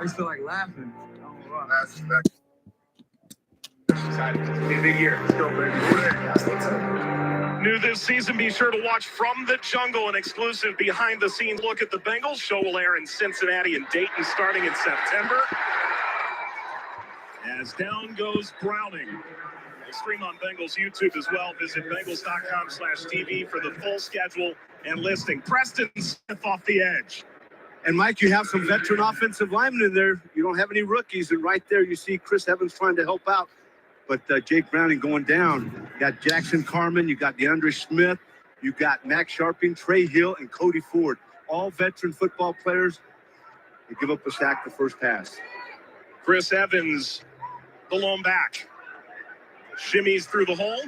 I still like laughing. Oh, wow. That's a big year. Let's go, baby. New this season, be sure to watch From the Jungle, an exclusive behind-the-scenes look at the Bengals. Show will air in Cincinnati and Dayton starting in September. As down goes Browning. Stream on Bengals YouTube as well. Visit Bengals.com/TV for the full schedule and listing. Preston Smith off the edge. And, Mike, you have some veteran offensive linemen in there. You don't have any rookies. And right there you see Chris Evans trying to help out. But Jake Browning going down. You got Jackson Carman. You got DeAndre Smith. You got Max Sharping, Trey Hill, and Cody Ford. All veteran football players. They give up a sack the first pass. Chris Evans, the lone back. Shimmies through the hole.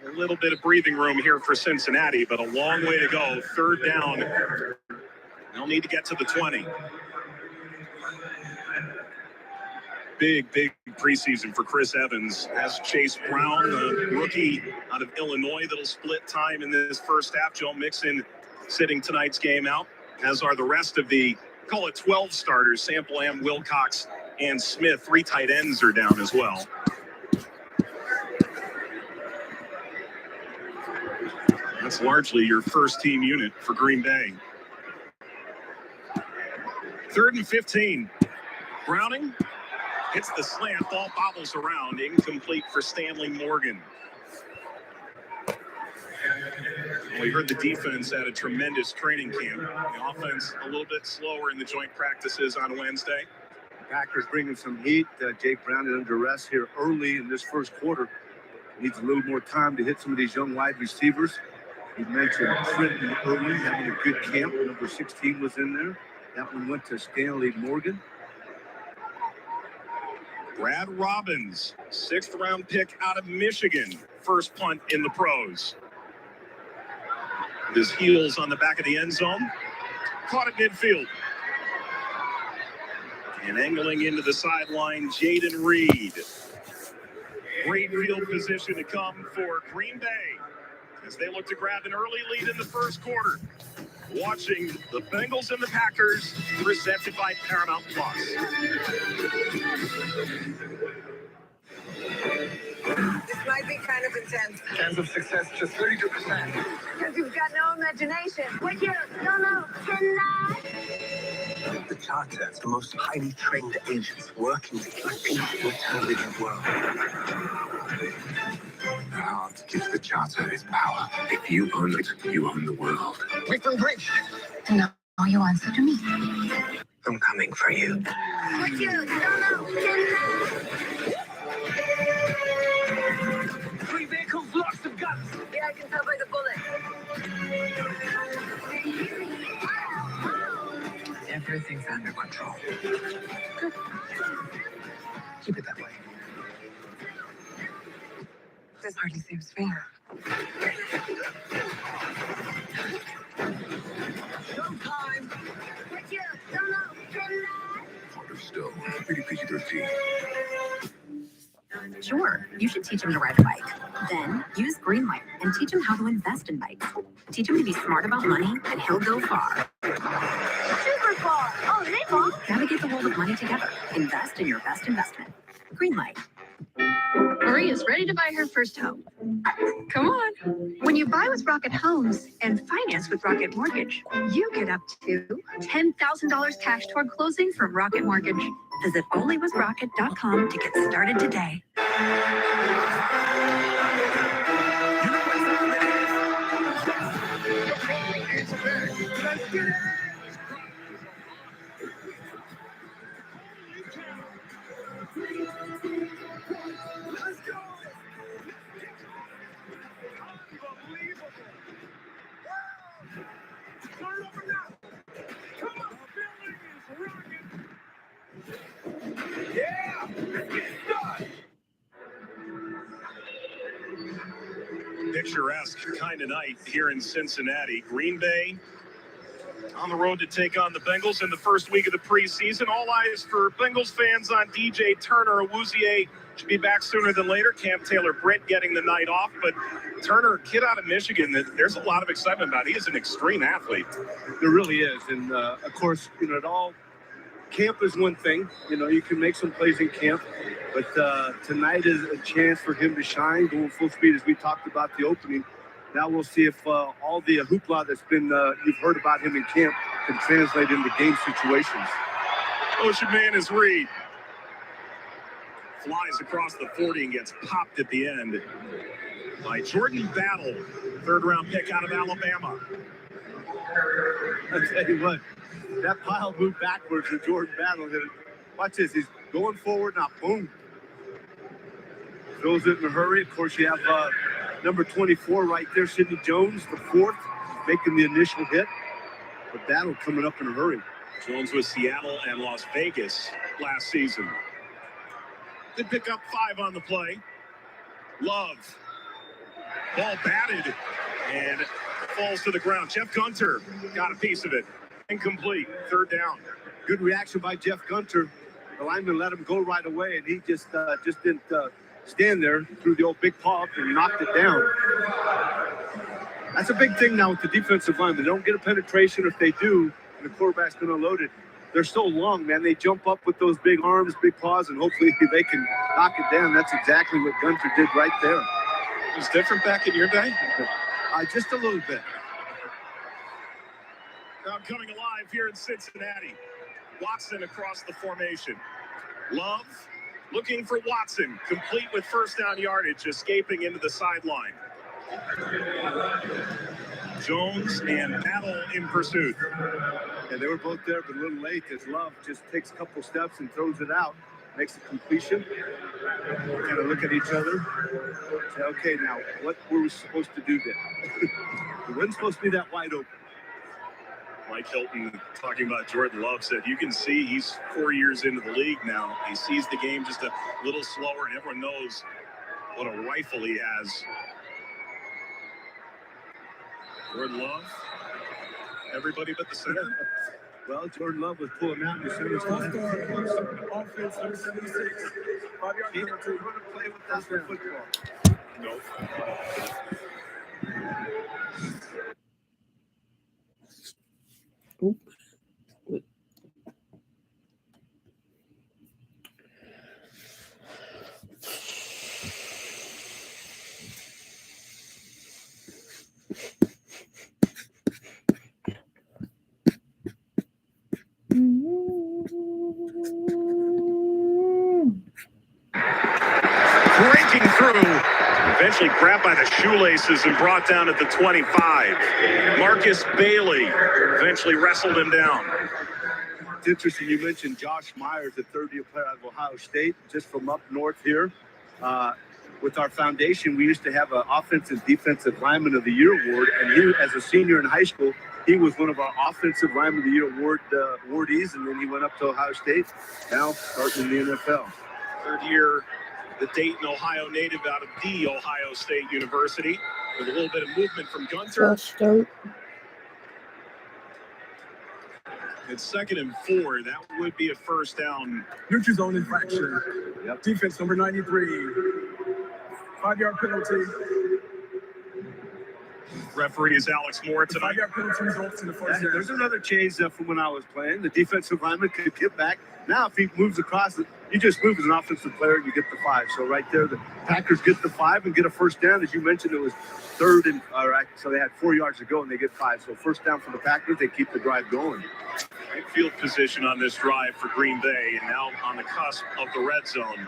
A little bit of breathing room here for Cincinnati, but a long way to go. Third down. They'll need to get to the 20. Big preseason for Chris Evans. As Chase Brown, the rookie out of Illinois, that'll split time in this first half. Joe Mixon sitting tonight's game out, as are the rest of the, call it 12 starters. Sample, Am, Wilcox, and Smith. 3 tight ends are down as well. That's largely your first team unit for Green Bay. 3rd and 15. Browning hits the slant. Ball bobbles around. Incomplete for Stanley Morgan. We heard the defense had a tremendous training camp. The offense a little bit slower in the joint practices on Wednesday. Packers bringing some heat. Jake Browning under arrest here early in this first quarter. Needs a little more time to hit some of these young wide receivers. You mentioned Trenton Irwin having a good camp. Number 16 was in there. That one went to Stanley Morgan. Brad Robbins, 6th round pick out of Michigan. First punt in the pros. His heels on the back of the end zone. Caught at midfield. And angling into the sideline, Jaden Reed. Great field position to come for Green Bay as they look to grab an early lead in the first quarter. Watching the Bengals and the Packers, presented by Paramount Plus. This might be kind of intense. Chance of success just 32%. Because you've got no imagination. What you don't know, cannot. The Charter is the most highly trained agents working to keep peaceful television world. The heart gives the Charter its power. If you own it, you own the world. Wickham Bridge. No, you answer to me. I'm coming for you. What you don't know, cannot. 3 vehicles, lots of guns. Yeah, I can tell by the bullet. Everything's under control. Good. Keep it that way. This hardly seems fair. Sometime. What you don't know, cannot. Heart of Stone, pretty PG-13. Sure, you should teach him to ride a bike. Then use Greenlight and teach him how to invest in bikes. Teach him to be smart about money, and he'll go far. Super far. Oh, they fall. Navigate the world of money together. Invest in your best investment. Greenlight. Maria's ready to buy her first home. Come on. When you buy with Rocket Homes and finance with Rocket Mortgage, you get up to $10,000 cash toward closing from Rocket Mortgage. Visit onlywithrocket.com to get started today. Picturesque kind of night here in Cincinnati. Green Bay on the road to take on the Bengals in the first week of the preseason. All eyes for Bengals fans on DJ Turner. Awuzie should be back sooner than later. Cam Taylor-Britt getting the night off. But Turner, kid out of Michigan, there's a lot of excitement about. He is an extreme athlete. There really is. And, of course, it all camp is one thing. You can make some plays in camp, but tonight is a chance for him to shine, going full speed as we talked about the opening. Now we'll see if all the hoopla that's been you've heard about him in camp can translate into game situations. Ocean man is Reed. Flies across the 40 and gets popped at the end by Jordan Battle, third-round pick out of Alabama. I'll tell you what, that pile moved backwards and Jordan Battle hit it. Watch this, he's going forward now, boom. Throws it in a hurry. Of course, you have number 24 right there, Sidney Jones, the fourth, making the initial hit. But Battle coming up in a hurry. Jones with Seattle and Las Vegas last season. Did pick up 5 on the play. Love. Ball batted and falls to the ground. Jeff Gunter got a piece of it. Incomplete. Third down. Good reaction by Jeff Gunter. The lineman let him go right away, and he just didn't stand there, threw the old big paw up and knocked it down. That's a big thing now with the defensive line. They don't get a penetration. If they do, the quarterback's going to load it. They're so long, man. They jump up with those big arms, big paws, and hopefully they can knock it down. That's exactly what Gunter did right there. It was different back in your day? Just a little bit. Now coming alive here in Cincinnati. Watson across the formation. Love looking for Watson, complete with first down yardage, escaping into the sideline. Jones and Battle in pursuit. Yeah, they were both there, but a little late as Love just takes a couple steps and throws it out, makes a completion. Kind of look at each other. Say, okay, now what were we supposed to do there? It wasn't supposed to be that wide open. Mike Hilton talking about Jordan Love said, you can see he's 4 years into the league now. He sees the game just a little slower, and everyone knows what a rifle he has. Jordan Love, everybody but the center. Well, Jordan Love was pulling out in the center. Offense, number 76. 5-yard penalty. We're going to play without the football. Nope. Breaking through, eventually grabbed by the shoelaces and brought down at the 25. Marcus Bailey eventually wrestled him down. It's interesting you mentioned Josh Myers, the third-year player out of Ohio State, just from up north here. With our foundation, we used to have an offensive defensive lineman of the year award, and he, as a senior in high school, he was one of our offensive lineman of the year awardees, and then he went up to Ohio State, now starting in the NFL. Third year, the Dayton, Ohio native out of the Ohio State University, with a little bit of movement from Gunter. It's 2nd and 4. That would be a first down. Neutral zone infraction. Yep. Defense number 93. 5-yard penalty. Referee is Alex Moore The tonight. 5-yard penalty results in the first down. There's another change from when I was playing. The defensive lineman could get back. Now, if he moves across, you just move as an offensive player and you get the 5. So right there, the Packers get the 5 and get a first down. As you mentioned, it was 3rd and so they had 4 yards to go and they get 5. So first down for the Packers, they keep the drive going. Great field position on this drive for Green Bay, and now on the cusp of the red zone.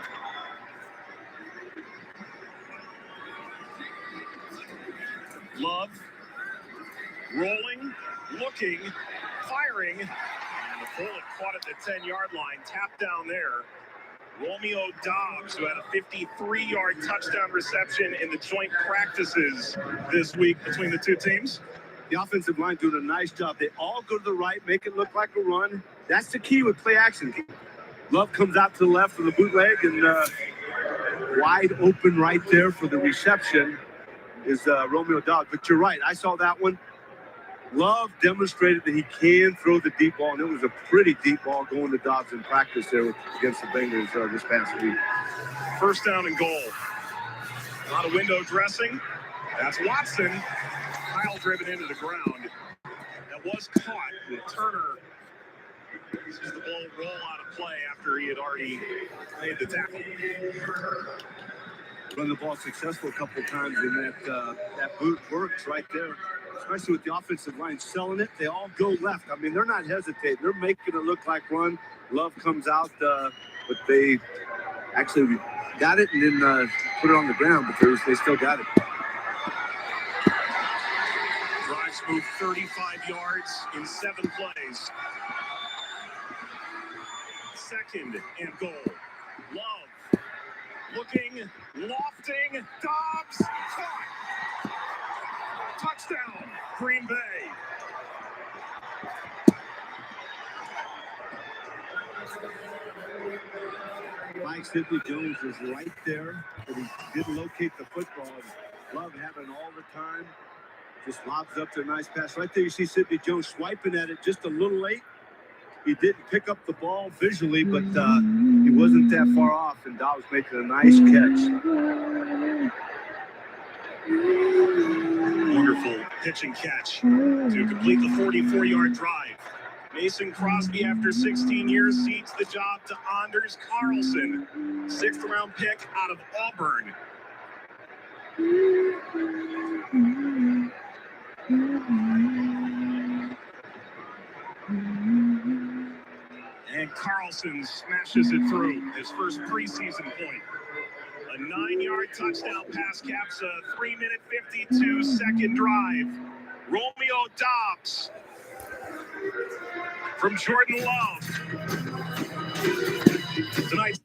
Love, rolling, looking, firing, and the bullet caught at the 10-yard line, tapped down there. Romeo Dobbs, who had a 53-yard touchdown reception in the joint practices this week between the two teams. The offensive line doing a nice job. They all go to the right, make it look like a run. That's the key with play action. Love comes out to the left for the bootleg, and wide open right there for the reception is Romeo Dobbs. But you're right, I saw that one. Love demonstrated that he can throw the deep ball, and it was a pretty deep ball going to Dobbs in practice there against the Bengals this past week. First down and goal. A lot of window dressing. That's Watson. Pile driven into the ground. That was caught with Turner Sees the ball roll out of play after he had already made the tackle. Run the ball successful a couple of times, and that boot works right there, especially with the offensive line selling it. They all go left. I mean, they're not hesitating. They're making it look like run. Love comes out, but they actually got it and then put it on the ground, but they still got it. Drives moved 35 yards in 7 plays. Second and goal. Love looking, lofting, Dobbs, caught. Touchdown, Green Bay. Mike Sidney Jones was right there, but he didn't locate the football. Love having all the time. Just lobs up to a nice pass. Right there, you see Sidney Jones swiping at it just a little late. He didn't pick up the ball visually, but he wasn't that far off, and Dobbs making a nice catch. Wonderful pitch and catch to complete the 44-yard drive. Mason Crosby, after 16 years, cedes the job to Anders Carlson, 6th-round pick out of Auburn. And Carlson smashes it through his first preseason point. A 9-yard touchdown pass caps a 3-minute 52-second drive. Romeo Dobbs from Jordan Love. Tonight's